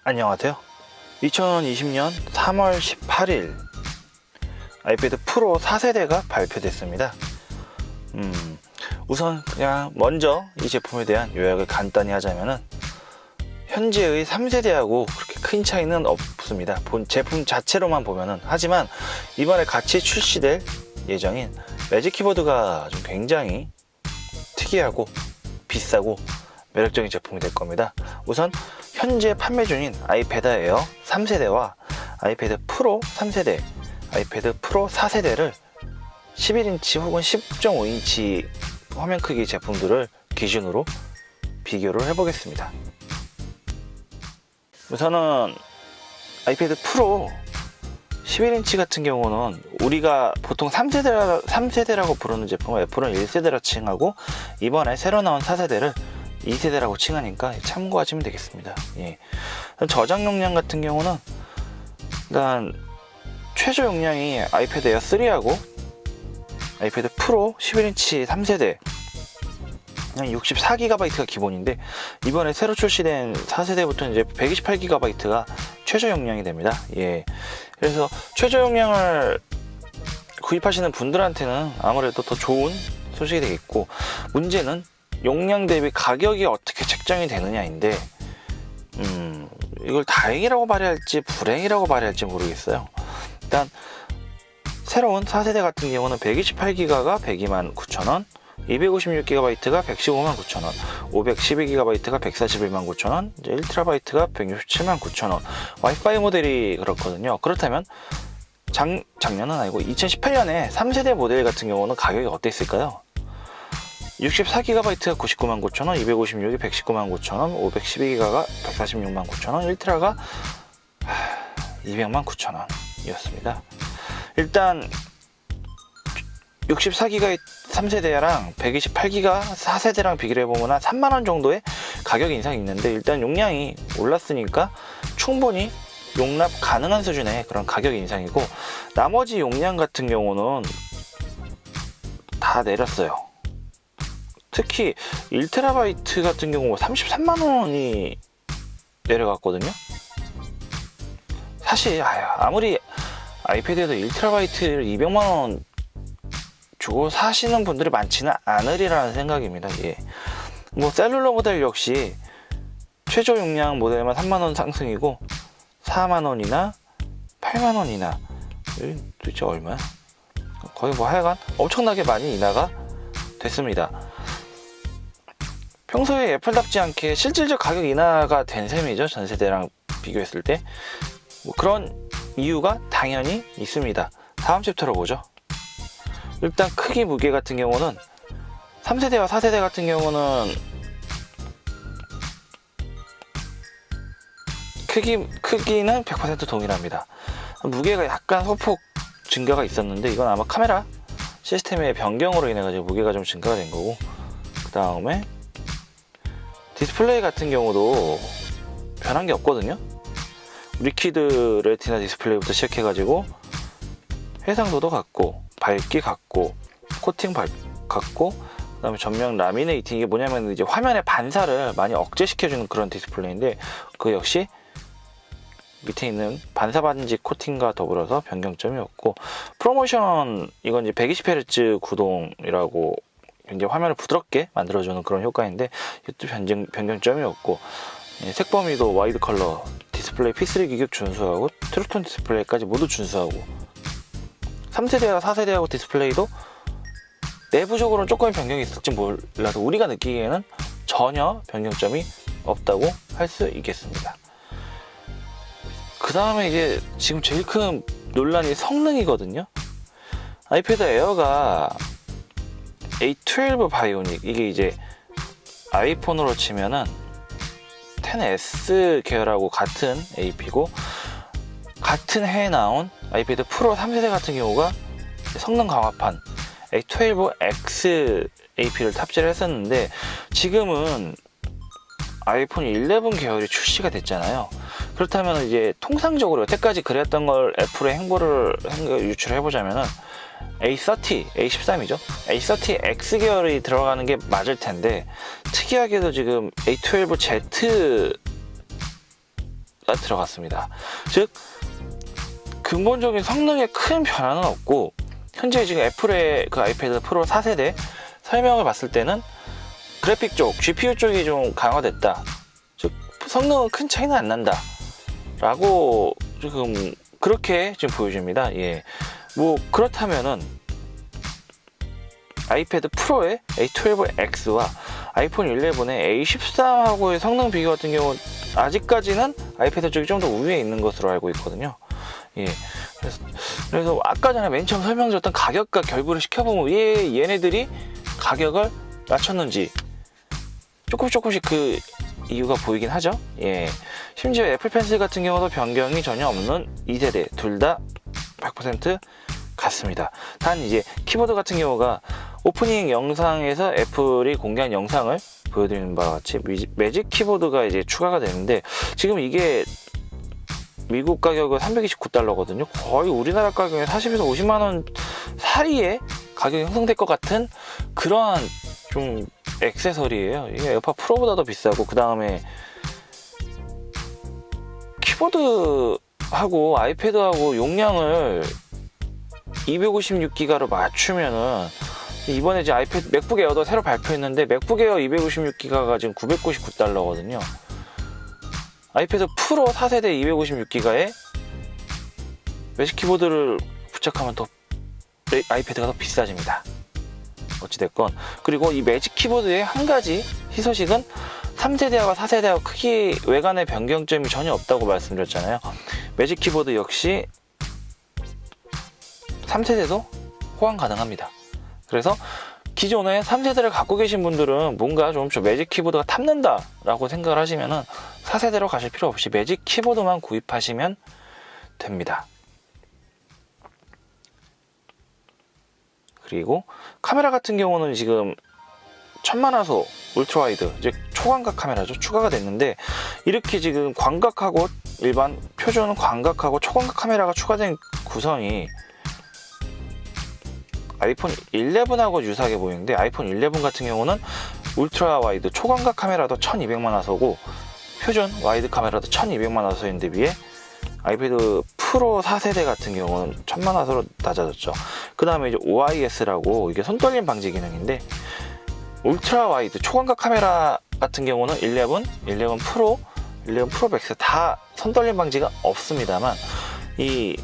안녕하세요. 2020년 3월 18일 아이패드 프로 4세대가 발표됐습니다. 우선 그냥 먼저 이 제품에 대한 요약을 간단히 하자면은 현재의 3세대하고 그렇게 큰 차이는 없습니다. 본 제품 자체로만 보면은. 하지만 이번에 같이 출시될 예정인 매직 키보드가 좀 굉장히 특이하고 비싸고 매력적인 제품이 될 겁니다. 우선 현재 판매 중인 아이패드 에어 3세대와 아이패드 프로 3세대, 아이패드 프로 4세대를 11인치 혹은 10.5인치 화면 크기 제품들을 기준으로 비교를 해보겠습니다. 우선은 아이패드 프로 11인치 같은 경우는 우리가 보통 3세대라고 부르는 제품을 애플은 1세대라 칭하고, 이번에 새로 나온 4세대를 2세대라고 칭하니까 참고하시면 되겠습니다. 예. 저장 용량 같은 경우는 일단 최저 용량이 아이패드 에어 3하고 아이패드 프로 11인치 3세대 그냥 64GB가 기본인데, 이번에 새로 출시된 4세대부터 이제 128GB가 최저 용량이 됩니다. 예. 그래서 최저 용량을 구입하시는 분들한테는 아무래도 더 좋은 소식이 되겠고, 문제는 용량 대비 가격이 어떻게 책정이 되느냐인데, 이걸 다행이라고 말해야 할지 불행이라고 말해야 할지 모르겠어요. 일단 새로운 4세대 같은 경우는 128GB가 129,000원, 256GB가 1159000원, 512GB가 1419000원, 1TB가 1679000원. 와이파이 모델이 그렇거든요. 그렇다면 작년은 아니고 2018년에 3세대 모델 같은 경우는 가격이 어땠을까요? 64GB가 999,000원, 256이 1199,000원, 512GB가 1,469,000원, 1TB가 2,009,000원 이었습니다. 일단 64GB 3세대랑 128GB 4세대랑 비교를 해보면 한 3만원 정도의 가격 인상이 있는데, 일단 용량이 올랐으니까 충분히 용납 가능한 수준의 그런 가격 인상이고, 나머지 용량 같은 경우는 다 내렸어요. 특히 1TB 같은 경우 33만원이 내려갔거든요. 사실 아무리 아이패드에도 1TB를 200만원 주고 사시는 분들이 많지는 않으리라는 생각입니다. 예. 뭐 셀룰러 모델 역시 최저 용량 모델만 3만원 상승이고 4만원이나 8만원이나 도대체 얼마야? 거의 뭐 하여간 엄청나게 많이 인하가 됐습니다. 평소에 애플답지 않게 실질적 가격 인하가 된 셈이죠. 전세대랑 비교했을 때. 뭐 그런 이유가 당연히 있습니다. 다음 챕터로 보죠. 일단 크기 무게 같은 경우는 3세대와 4세대 같은 경우는 크기는 100% 동일합니다. 무게가 약간 소폭 증가가 있었는데, 이건 아마 카메라 시스템의 변경으로 인해 가지고 무게가 좀 증가가 된 거고, 그 다음에 디스플레이 같은 경우도 변한 게 없거든요. 리퀴드 레티나 디스플레이부터 시작해 가지고 해상도도 같고, 밝기 같고, 코팅 같고, 그 다음에 전면 라미네이팅, 이게 뭐냐면 이제 화면의 반사를 많이 억제시켜주는 그런 디스플레이인데, 그 역시 밑에 있는 반사 반지 코팅과 더불어서 변경점이 없고, 프로모션, 이건 이제 120Hz 구동이라고 굉장히 화면을 부드럽게 만들어주는 그런 효과인데, 이것도 변경점이 없고, 색 범위도 와이드 컬러, 디스플레이 P3 규격 준수하고, 트루톤 디스플레이까지 모두 준수하고, 3세대와 4세대하고 디스플레이도 내부적으로는 조금의 변경이 있을지 몰라도 우리가 느끼기에는 전혀 변경점이 없다고 할 수 있겠습니다. 그 다음에 이제 지금 제일 큰 논란이 성능이거든요. 아이패드 에어가 A12 바이오닉, 이게 이제 아이폰으로 치면은 10S 계열하고 같은 AP고, 같은 해에 나온 아이패드 프로 3세대 같은 경우가 성능 강화판 A12X AP를 탑재를 했었는데, 지금은 아이폰 11 계열이 출시가 됐잖아요. 그렇다면 이제 통상적으로 여태까지 그랬던 걸 애플의 행보를 유출을 해보자면은 A30, A13이죠. A30X 계열이 들어가는 게 맞을 텐데, 특이하게도 지금 A12Z 들어갔습니다. 즉 근본적인 성능에 큰 변화는 없고, 현재 지금 애플의 그 아이패드 프로 4세대 설명을 봤을 때는 그래픽 쪽, GPU 쪽이 좀 강화됐다, 즉 성능은 큰 차이는 안 난다 라고 지금 그렇게 지금 보여줍니다. 예, 뭐 그렇다면은 아이패드 프로의 A12X와 아이폰 11의 A13하고의 성능 비교 같은 경우 아직까지는 아이패드 쪽이 좀 더 우위에 있는 것으로 알고 있거든요. 예, 그래서 아까 전에 맨 처음 설명드렸던 가격과 결부를 시켜보면 왜 얘네들이 가격을 낮췄는지 조금씩 그 이유가 보이긴 하죠. 예, 심지어 애플 펜슬 같은 경우도 변경이 전혀 없는 2세대 둘 다 100% 같습니다. 단 이제 키보드 같은 경우가 오프닝 영상에서 애플이 공개한 영상을 보여드리는 바와 같이 매직 키보드가 이제 추가가 되는데, 지금 이게 미국 가격은 $329거든요. 거의 우리나라 가격에 40에서 50만원 사이에 가격이 형성될 것 같은 그러한 좀 액세서리예요. 이게 에어팟 프로보다 더 비싸고, 그 다음에 키보드하고 아이패드하고 용량을 256기가로 맞추면은, 이번에 이제 아이패드 맥북 에어도 새로 발표했는데 맥북 에어 256기가가 지금 $999거든요. 아이패드 프로 4세대 256기가에 매직 키보드를 부착하면 더 아이패드가 더 비싸집니다. 어찌됐건. 그리고 이 매직 키보드의 한 가지 희소식은 3세대와 4세대와 크기 외관의 변경점이 전혀 없다고 말씀드렸잖아요. 매직 키보드 역시 3세대도 호환 가능합니다. 그래서 기존에 3세대를 갖고 계신 분들은 뭔가 좀 매직 키보드가 탐난다 라고 생각을 하시면은 4세대로 가실 필요 없이 매직 키보드만 구입하시면 됩니다. 그리고 카메라 같은 경우는 지금 1000만화소 울트라와이드, 즉 초광각 카메라죠, 추가가 됐는데, 이렇게 지금 광각하고 일반 표준 광각하고 초광각 카메라가 추가된 구성이 아이폰 11하고 유사하게 보이는데, 아이폰 11 같은 경우는 울트라 와이드 초광각 카메라도 1200만화소고 표준 와이드 카메라도 1200만화소인데 비해 아이패드 프로 4세대 같은 경우는 1000만화소로 낮아졌죠. 그 다음에 이제 OIS라고 이게 손떨림 방지 기능인데, 울트라 와이드 초광각 카메라 같은 경우는 11 프로, 11 프로 맥스 다 손떨림 방지가 없습니다만, 이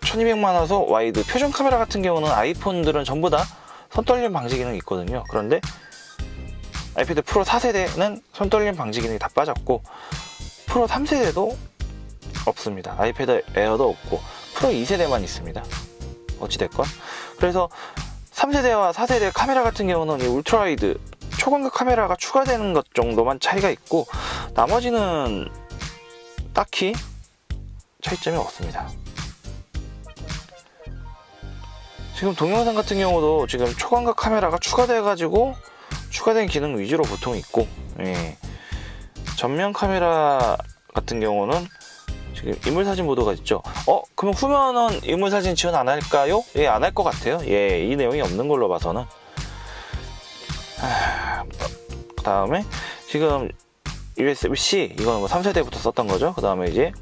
1200만화소 와이드 표준 카메라 같은 경우는 아이폰들은 전부 다 손떨림 방지 기능이 있거든요. 그런데 아이패드 프로 4세대는 손떨림 방지 기능이 다 빠졌고, 프로 3세대도 없습니다. 아이패드 에어도 없고 프로 2세대만 있습니다. 어찌됐건. 그래서 3세대와 4세대 카메라 같은 경우는 이 울트라와이드 초광각 카메라가 추가되는 것 정도만 차이가 있고, 나머지는 딱히 차이점이 없습니다. 지금 동영상 같은 경우도 지금 초광각 카메라가 추가돼가지고 추가된 기능 위주로 보통 있고, 예. 전면 카메라 같은 경우는 지금 인물사진 모드가 있죠. 그러면 후면은 인물사진 지원 안 할까요? 예, 안 할 것 같아요. 예, 이 내용이 없는 걸로 봐서는. 그 다음에 지금 USB-C, 이거는 뭐 3세대부터 썼던 거죠. 그 다음에 이제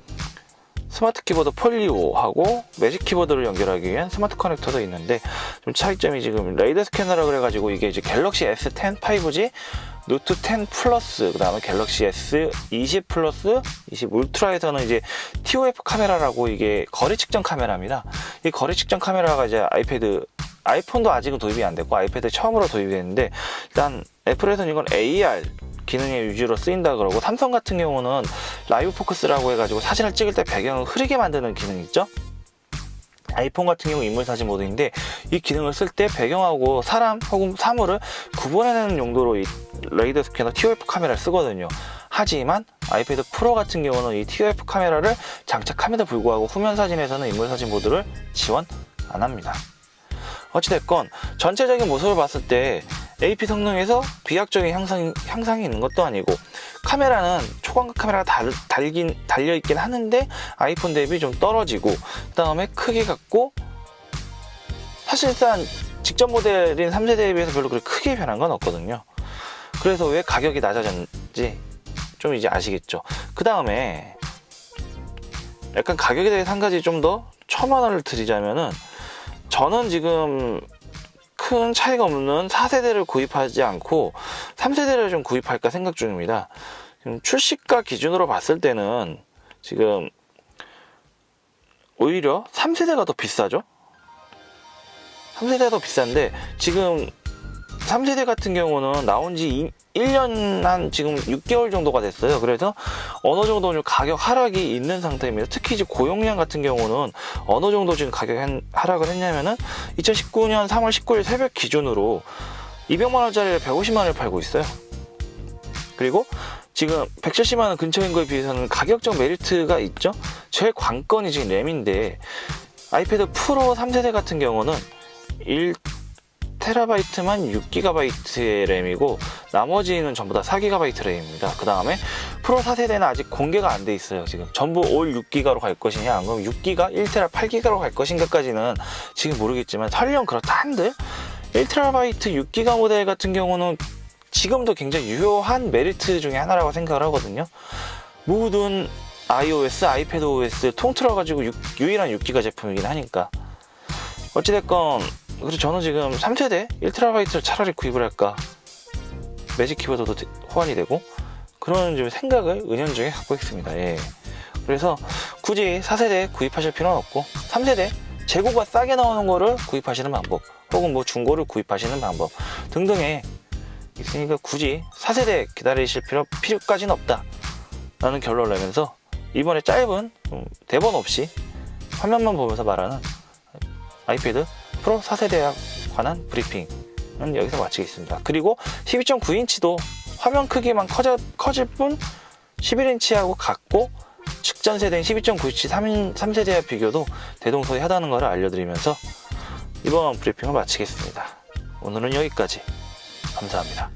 스마트 키보드 폴리오하고 매직 키보드를 연결하기 위한 스마트 커넥터도 있는데, 좀 차이점이 지금 레이더 스캐너라 그래가지고 이게 이제 갤럭시 S10 5G, 노트 10 플러스, 그 다음에 갤럭시 S20 플러스, 20 울트라에서는 이제 TOF 카메라라고 이게 거리 측정 카메라입니다. 이 거리 측정 카메라가 이제 아이폰도 아직은 도입이 안 됐고 아이패드 처음으로 도입이 됐는데, 일단 애플에서는 이건 AR 기능의 위주로 쓰인다 그러고, 삼성 같은 경우는 라이브 포커스라고 해가지고 사진을 찍을 때 배경을 흐리게 만드는 기능이 있죠. 아이폰 같은 경우 인물사진 모드인데, 이 기능을 쓸 때 배경하고 사람 혹은 사물을 구분해내는 용도로 이 레이더 스캐너 TOF 카메라를 쓰거든요. 하지만 아이패드 프로 같은 경우는 이 TOF 카메라를 장착함에도 불구하고 후면 사진에서는 인물사진 모드를 지원 안 합니다. 어찌됐건 전체적인 모습을 봤을 때 AP 성능에서 비약적인 향상이 있는 것도 아니고, 카메라는 초광각 카메라가 달려있긴 하는데 아이폰 대비 좀 떨어지고, 그 다음에 크게 같고, 사실상 직전 모델인 3세대에 비해서 별로 그렇게 크게 변한 건 없거든요. 그래서 왜 가격이 낮아졌는지 좀 이제 아시겠죠. 그 다음에 약간 가격에 대해서 한 가지 좀 더 첨언을 드리자면은, 저는 지금 큰 차이가 없는 4세대를 구입하지 않고 3세대를 좀 구입할까 생각 중입니다. 지금 출시가 기준으로 봤을 때는 지금 오히려 3세대가 더 비싸죠. 3세대가 더 비싼데, 지금 3세대 같은 경우는 나온 지 1년 한 지금 6개월 정도가 됐어요. 그래서 어느 정도 좀 가격 하락이 있는 상태입니다. 특히 이제 고용량 같은 경우는 어느 정도 지금 가격 하락을 했냐면은 2019년 3월 19일 새벽 기준으로 200만원짜리를 150만원에 팔고 있어요. 그리고 지금 170만원 근처인 거에 비해서는 가격적 메리트가 있죠. 제일 관건이 지금 램인데, 아이패드 프로 3세대 같은 경우는 1TB만 6GB의 램이고 나머지는 전부 다 4GB 램입니다. 그 다음에 프로 4세대는 아직 공개가 안 돼 있어요. 지금 전부 올 6GB로 갈 것이냐, 아니면 6GB, 1TB, 8GB로 갈 것인가까지는 지금 모르겠지만, 설령 그렇다 한들 1TB 6GB 모델 같은 경우는 지금도 굉장히 유효한 메리트 중에 하나라고 생각을 하거든요. 모든 iOS, 아이패드 OS 통틀어 가지고 유일한 6GB 제품이긴 하니까. 어찌됐건 그래서 저는 지금 3세대 1TB를 차라리 구입을 할까, 매직 키보드도 호환이 되고, 그런 좀 생각을 은연중에 갖고 있습니다. 예. 그래서 굳이 4세대 구입하실 필요는 없고 3세대 재고가 싸게 나오는 거를 구입하시는 방법, 혹은 뭐 중고를 구입하시는 방법 등등에 있으니까 굳이 4세대 기다리실 필요까지는 없다 라는 결론을 내면서, 이번에 짧은 대본 없이 화면만 보면서 말하는 아이패드 프로 4세대에 관한 브리핑은 여기서 마치겠습니다. 그리고 12.9인치도 화면 크기만 커질 뿐 11인치하고 같고, 직전 세대인 12.9인치 3세대와 비교도 대동소이하다는 것을 알려드리면서 이번 브리핑을 마치겠습니다. 오늘은 여기까지. 감사합니다.